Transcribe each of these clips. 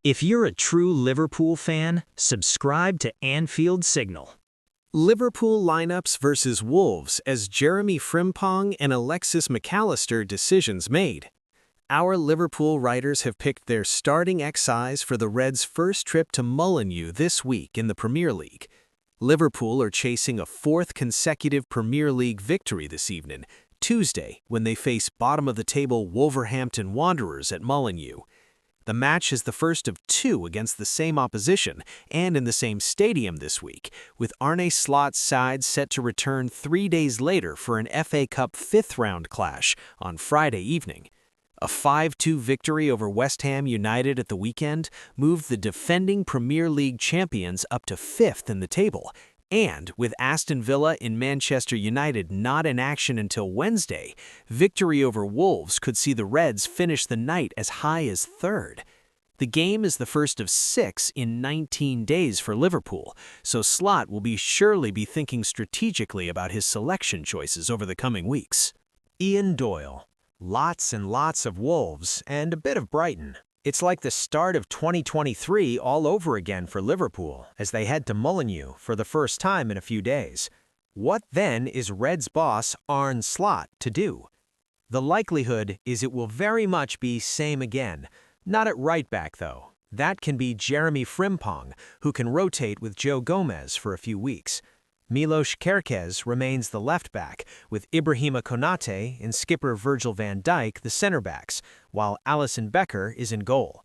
If you're a true Liverpool fan, subscribe to Anfield Signal. Liverpool lineups versus Wolves as Jeremie Frimpong and Alexis McAllister decisions made. Our Liverpool writers have picked their starting XIs for the Reds' first trip to Molineux this week in the Premier League. Liverpool are chasing a fourth consecutive Premier League victory this evening, Tuesday, when they face bottom-of-the-table Wolverhampton Wanderers at Molineux. The match is the first of two against the same opposition and in the same stadium this week, with Arne Slot's side set to return 3 days later for an FA Cup fifth-round clash on Friday evening. A 5-2 victory over West Ham United at the weekend moved the defending Premier League champions up to fifth in the table, and with Aston Villa and Manchester United not in action until Wednesday, victory over Wolves could see the Reds finish the night as high as third. The game is the first of 6 in 19 days for Liverpool, so Slot will surely be thinking strategically about his selection choices over the coming weeks. Ian Doyle. Lots and lots of Wolves and a bit of Brighton. It's like the start of 2023 all over again for Liverpool as they head to Molineux for the first time in a few days. What then is Reds boss Arne Slot to do? The likelihood is it will very much be same again. Not at right back though. That can be Jeremie Frimpong, who can rotate with Joe Gomez for a few weeks. Milos Kerkez remains the left back, with Ibrahima Konate and skipper Virgil van Dijk the center backs, while Alisson Becker is in goal.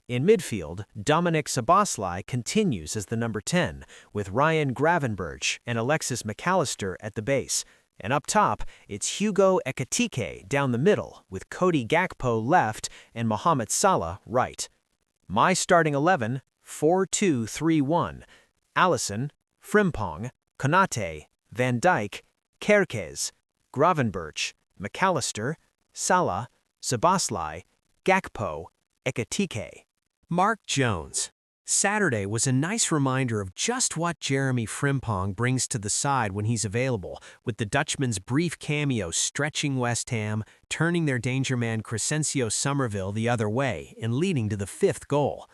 In midfield, Dominic Szoboszlai continues as the number 10, with Ryan Gravenberch and Alexis McAllister at the base. And up top, it's Hugo Ekitike down the middle, with Cody Gakpo left and Mohamed Salah right. My starting 11, 4-2-3-1, Alisson, Frimpong, Konate, Van Dijk, Kerkez, Gravenberch, McAllister, Salah, Szoboszlai, Gakpo, Ekitike. Mark Jones. Saturday was a nice reminder of just what Jeremie Frimpong brings to the side when he's available, with the Dutchman's brief cameo stretching West Ham, turning their danger man Crescencio Somerville the other way, and leading to the 5th goal.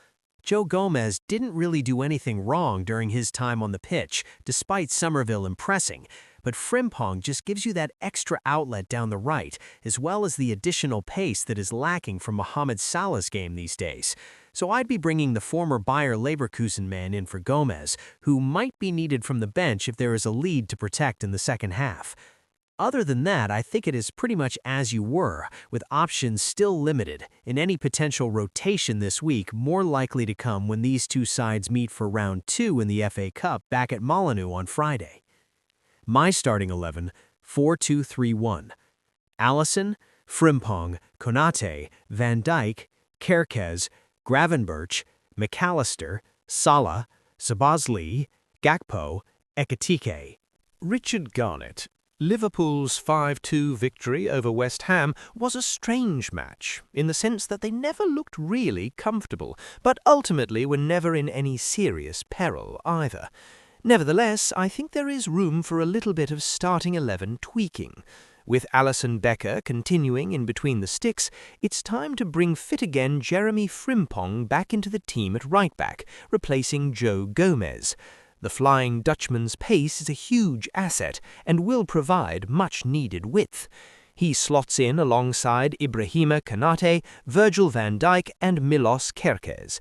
Joe Gomez didn't really do anything wrong during his time on the pitch, despite Somerville impressing, but Frimpong just gives you that extra outlet down the right, as well as the additional pace that is lacking from Mohamed Salah's game these days. So I'd be bringing the former Bayer Leverkusen man in for Gomez, who might be needed from the bench if there is a lead to protect in the second half. Other than that, I think it is pretty much as you were, with options still limited, and any potential rotation this week more likely to come when these two sides meet for round 2 in the FA Cup back at Molineux on Friday. My starting 11, 4-2-3-1. Alisson, Frimpong, Konate, Van Dijk, Kerkez, Gravenberch, McAllister, Salah, Szoboszlai, Gakpo, Ekitike. Richard Garnett. Liverpool's 5-2 victory over West Ham was a strange match, in the sense that they never looked really comfortable, but ultimately were never in any serious peril either. Nevertheless, I think there is room for a little bit of starting 11 tweaking. With Alisson Becker continuing in between the sticks, it's time to bring fit again Jeremie Frimpong back into the team at right back, replacing Joe Gomez. The Flying Dutchman's pace is a huge asset and will provide much-needed width. He slots in alongside Ibrahima Konate, Virgil van Dijk and Milos Kerkez.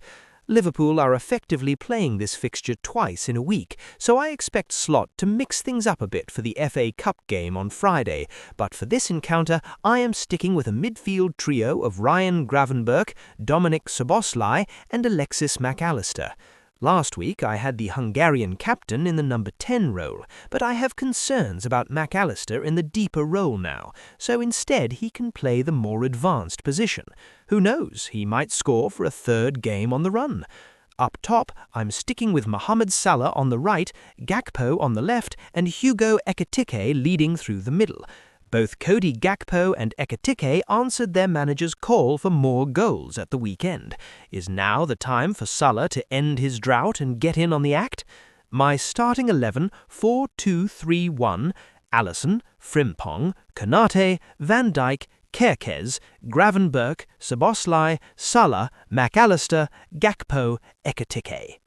Liverpool are effectively playing this fixture twice in a week, so I expect Slot to mix things up a bit for the FA Cup game on Friday, but for this encounter I am sticking with a midfield trio of Ryan Gravenberch, Dominic Szoboszlai and Alexis McAllister. Last week I had the Hungarian captain in the number 10 role, but I have concerns about McAllister in the deeper role now, so instead he can play the more advanced position. Who knows, he might score for a third game on the run. Up top, I'm sticking with Mohamed Salah on the right, Gakpo on the left, and Hugo Ekitike leading through the middle. Both Cody Gakpo and Ekitike answered their manager's call for more goals at the weekend. Is now the time for Salah to end his drought and get in on the act? My starting 11, 4-2-3-1, Alisson, Frimpong, Konate, Van Dijk, Kerkez, Gravenberch, Szoboszlai, Sulla, Mac Allister, Gakpo, Ekitike.